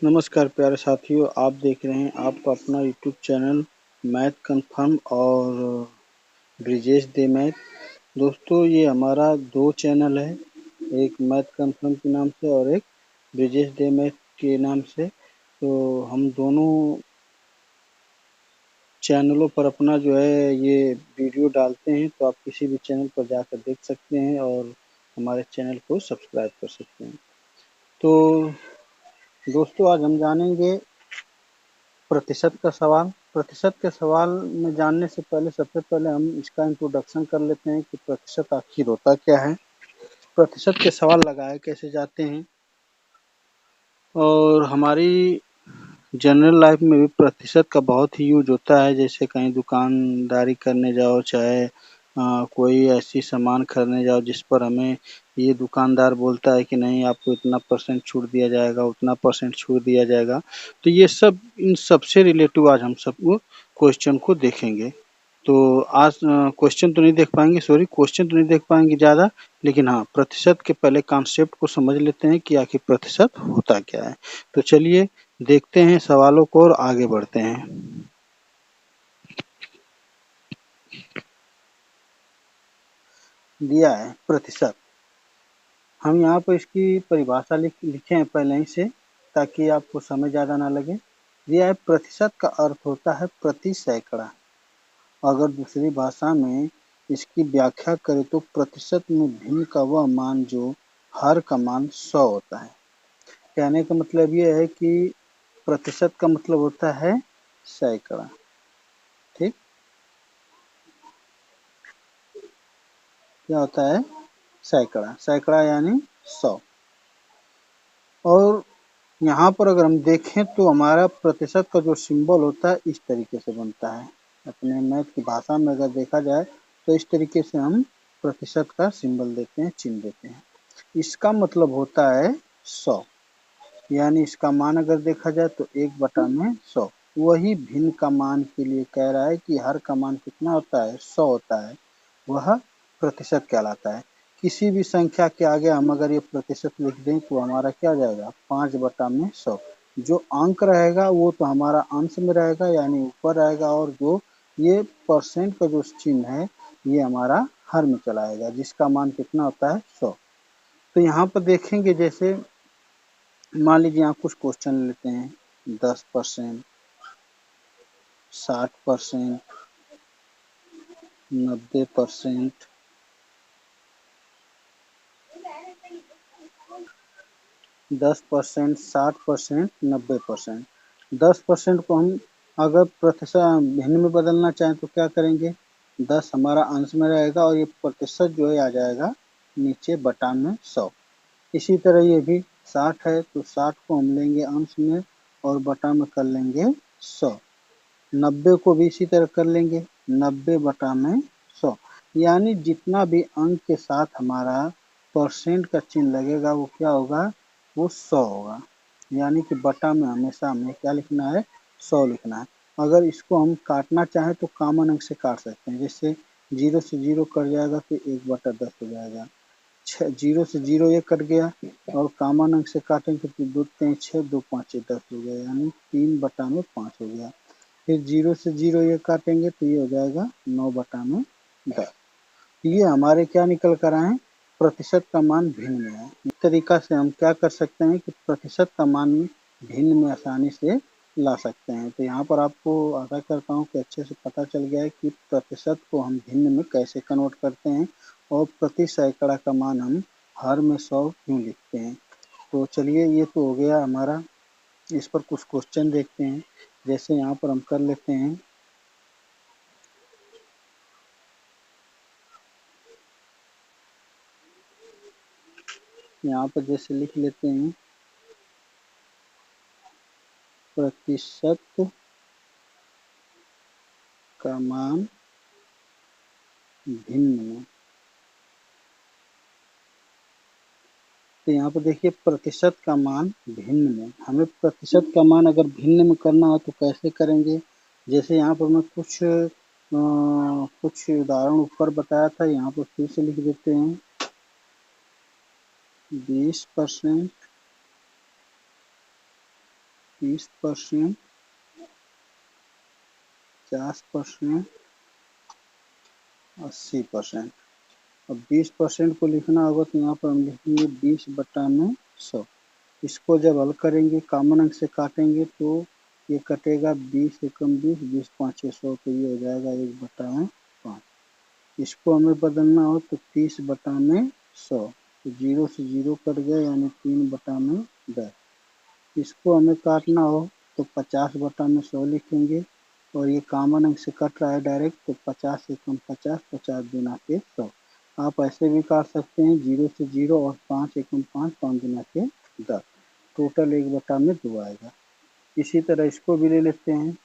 नमस्कार प्यारे साथियों, आप देख रहे हैं आपका अपना यूट्यूब चैनल मैथ कन्फर्म और ब्रिजेश दे मैथ। दोस्तों, ये हमारा 2 चैनल है, एक मैथ कन्फर्म के नाम से और एक ब्रिजेश दे मैथ के नाम से। तो हम दोनों चैनलों पर अपना जो है ये वीडियो डालते हैं, तो आप किसी भी चैनल पर जाकर देख सकते हैं और हमारे चैनल को सब्सक्राइब कर सकते हैं। तो दोस्तों, आज हम जानेंगे प्रतिशत का सवाल। प्रतिशत के सवाल में जानने से पहले सबसे पहले हम इसका इंट्रोडक्शन कर लेते हैं कि प्रतिशत आखिर होता क्या है, प्रतिशत के सवाल लगाए कैसे जाते हैं और हमारी जनरल लाइफ में भी प्रतिशत का बहुत ही यूज होता है। जैसे कहीं दुकानदारी करने जाओ, चाहे कोई ऐसी सामान खरीदने जाओ जिस पर हमें ये दुकानदार बोलता है कि नहीं, आपको इतना परसेंट छूट दिया जाएगा, उतना परसेंट छूट दिया जाएगा। तो ये सब इन सब से रिलेटिव आज हम सब वो क्वेश्चन को देखेंगे। तो आज क्वेश्चन तो नहीं देख पाएंगे, क्वेश्चन तो नहीं देख पाएंगे ज़्यादा, लेकिन हाँ, प्रतिशत के पहले कॉन्सेप्ट को समझ लेते हैं कि आखिर प्रतिशत होता क्या है। तो चलिए देखते हैं सवालों को और आगे बढ़ते हैं। दिया है प्रतिशत, हम यहाँ पर इसकी परिभाषा लिखे हैं पहले ही से, ताकि आपको समय ज़्यादा ना लगे। दिया है प्रतिशत का अर्थ होता है प्रति सैकड़ा। अगर दूसरी भाषा में इसकी व्याख्या करें तो प्रतिशत में भिन्न का वह मान जो हर का मान 100 होता है। कहने का मतलब ये है कि प्रतिशत का मतलब होता है सैकड़ा। ठीक, क्या होता है? सैकड़ा। सैकड़ा यानी 100। और यहाँ पर अगर हम देखें तो हमारा प्रतिशत का जो सिंबल होता है इस तरीके से बनता है। अपने मैथ की भाषा में अगर देखा जाए तो इस तरीके से हम प्रतिशत का सिंबल देते हैं, चिन्ह देते हैं। इसका मतलब होता है 100, यानी इसका मान अगर देखा जाए तो 1/100। वही भिन्न का मान के लिए कह रहा है कि हर का मान कितना होता है? 100 होता है, वह प्रतिशत कहलाता है। किसी भी संख्या के आगे हम अगर ये प्रतिशत लिख दें तो हमारा क्या हो जाएगा? 5/100। जो अंक रहेगा वो तो हमारा अंश में रहेगा, यानी ऊपर रहेगा, और जो ये परसेंट का जो चिन्ह है ये हमारा हर में चला आएगा, जिसका मान कितना होता है? 100। तो यहाँ पर देखेंगे, जैसे मान लीजिए यहाँ कुछ क्वेश्चन लेते हैं, 10%, 60%, 90%, 10%, 60%, 90%। 10% को हम अगर प्रतिशत भिन्न में बदलना चाहें तो क्या करेंगे? 10 हमारा अंश में रहेगा और ये प्रतिशत जो है आ जाएगा नीचे बटा में 100। इसी तरह ये भी 60 है तो 60 को हम लेंगे अंश में और बटा में कर लेंगे 100। 90 को भी इसी तरह कर लेंगे, 90/100। यानी जितना भी अंक के साथ हमारा परसेंट का चिन्ह लगेगा वो क्या होगा? वो 100 होगा। यानी कि बटा में हमेशा हमें क्या लिखना है? 100 लिखना है। अगर इसको हम काटना चाहें तो कॉमन अंक से काट सकते हैं। जैसे 0 से 0 कट जाएगा तो 1/10 हो जाएगा। 0 से 0 ये कट गया और कॉमन अंक से काटेंगे तो 2 3 6, 2 5 10 हो गया, यानी 3/5 हो गया। फिर 0 से 0 ये काटेंगे तो ये हो जाएगा 9/10। ये हमारे क्या निकल कर आए? प्रतिशत का मान भिन्न में है। इस तरीका से हम क्या कर सकते हैं कि प्रतिशत का मान भिन्न में आसानी से ला सकते हैं। तो यहाँ पर आपको आशा करता हूँ कि अच्छे से पता चल गया है कि प्रतिशत को हम भिन्न में कैसे कन्वर्ट करते हैं और प्रति सैकड़ा का मान हम हर में 100 क्यों लिखते हैं। तो चलिए, ये तो हो गया हमारा। इस पर कुछ क्वेश्चन देखते हैं। जैसे यहाँ पर हम कर लेते हैं, यहाँ पर जैसे लिख लेते हैं प्रतिशत का मान भिन्न में। तो यहाँ पर देखिए प्रतिशत का मान भिन्न में, हमें प्रतिशत का मान अगर भिन्न में करना हो तो कैसे करेंगे? जैसे यहाँ पर मैं कुछ उदाहरण ऊपर बताया था, यहाँ पर फिर से लिख देते हैं। 20%, 30%, 50%, 80%। अब 20% को लिखना होगा तो यहाँ पर हम लिखेंगे 20/100। इसको जब हल करेंगे कॉमन अंक से काटेंगे तो ये कटेगा 20 एकम 20, 20 पाँचे 100, तो ये हो जाएगा 1/5। इसको हमें बदलना हो तो 30/100, तो 0 से 0 कट गया यानी 3/10। इसको हमें काटना हो तो 50/100 लिखेंगे और ये कॉमन अंक से कट रहा है डायरेक्ट, तो 50 एकम 50, 50 दूना के 100। आप ऐसे भी काट सकते हैं 0 से 0 और 5 एकम 5, 5 दूना के 10, टोटल 1/2 आएगा। इसी तरह इसको भी ले लेते हैं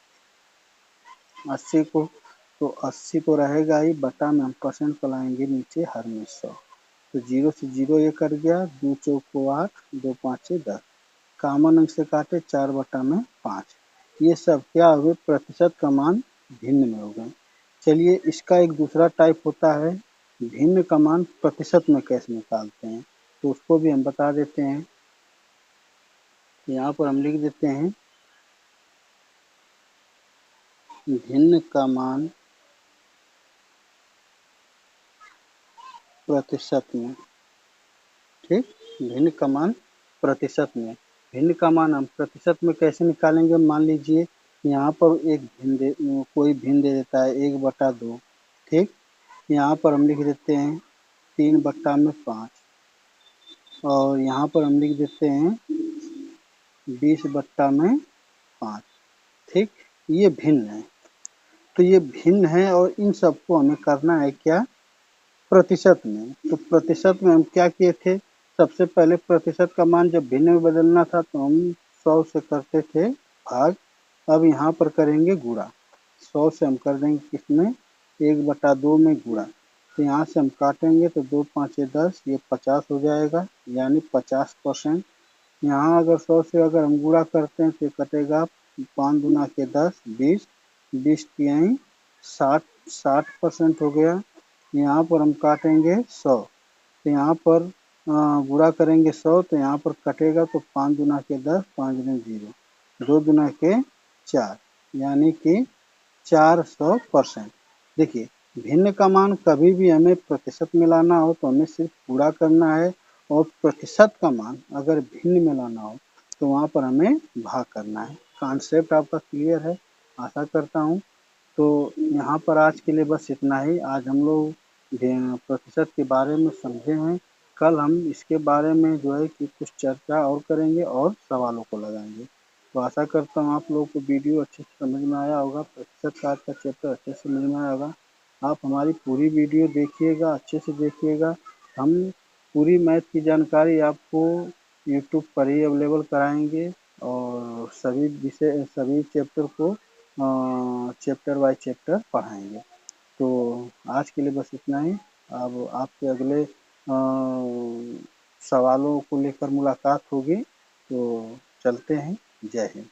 80 को, तो 80 तो रहेगा ही, बटा में हम परसेंट को लाएंगे नीचे हर में 100, तो 0 से 0 ये कट गया, 2 चौको 8, 2 पाँचे 10, कॉमन अंक से काटे 4/5। ये सब क्या हुए, प्रतिशत का मान भिन्न में हो गए। चलिए इसका एक दूसरा टाइप होता है भिन्न का मान प्रतिशत में कैसे निकालते हैं, तो उसको भी हम बता देते हैं। यहाँ पर हम लिख देते हैं भिन्न का मान प्रतिशत में। ठीक, भिन्न का मान प्रतिशत में। भिन्न का मान हम प्रतिशत में कैसे निकालेंगे, मान लीजिए यहाँ पर कोई भिन्न दे देता है 1/2। ठीक, यहाँ पर हम लिख देते हैं 3/5 और यहाँ पर हम लिख देते हैं 20/5। ठीक, ये भिन्न है, तो ये भिन्न है और इन सबको हमें करना है क्या, प्रतिशत में। तो प्रतिशत में हम क्या किए थे, सबसे पहले प्रतिशत का मान जब भिन्न में बदलना था तो हम 100 से करते थे भाग, अब यहाँ पर करेंगे गुणा। 100 से हम कर देंगे किसमें, 1/2 में गुणा, तो यहाँ से हम काटेंगे तो 2 पाँचे 10, ये 50 हो जाएगा यानी 50%। यहाँ अगर 100 से अगर हम गुणा करते हैं तो कटेगा 5 दूना के 10, 20, 20 तिहाई 60, 60% हो गया। यहाँ पर हम काटेंगे 100, तो यहाँ पर गुणा करेंगे 100, तो यहाँ पर कटेगा तो 5 दूना के 10, 5 दूना 0, 2 दूना के 4 यानी कि 400%। देखिए भिन्न का मान कभी भी हमें प्रतिशत में लाना हो तो हमें सिर्फ पूरा करना है, और प्रतिशत का मान अगर भिन्न में लाना हो तो वहाँ पर हमें भाग करना है। कॉन्सेप्ट आपका क्लियर है, आशा करता हूँ। तो यहाँ पर आज के लिए बस इतना ही। आज हम लोग प्रतिशत के बारे में समझे हैं, कल हम इसके बारे में जो है कि कुछ चर्चा और करेंगे और सवालों को लगाएंगे। तो आशा करता हूँ आप लोगों को वीडियो अच्छे से समझ में आया होगा, प्रतिशत का आज का चैप्टर अच्छे से समझ में आया होगा। आप हमारी पूरी वीडियो देखिएगा, अच्छे से देखिएगा। हम पूरी मैथ की जानकारी आपको यूट्यूब पर ही अवेलेबल कराएंगे और सभी विषय सभी चैप्टर को चैप्टर बाय चैप्टर पढ़ाएंगे। तो आज के लिए बस इतना ही। अब आपके अगले सवालों को लेकर मुलाकात होगी, तो चलते हैं। जय हिंद।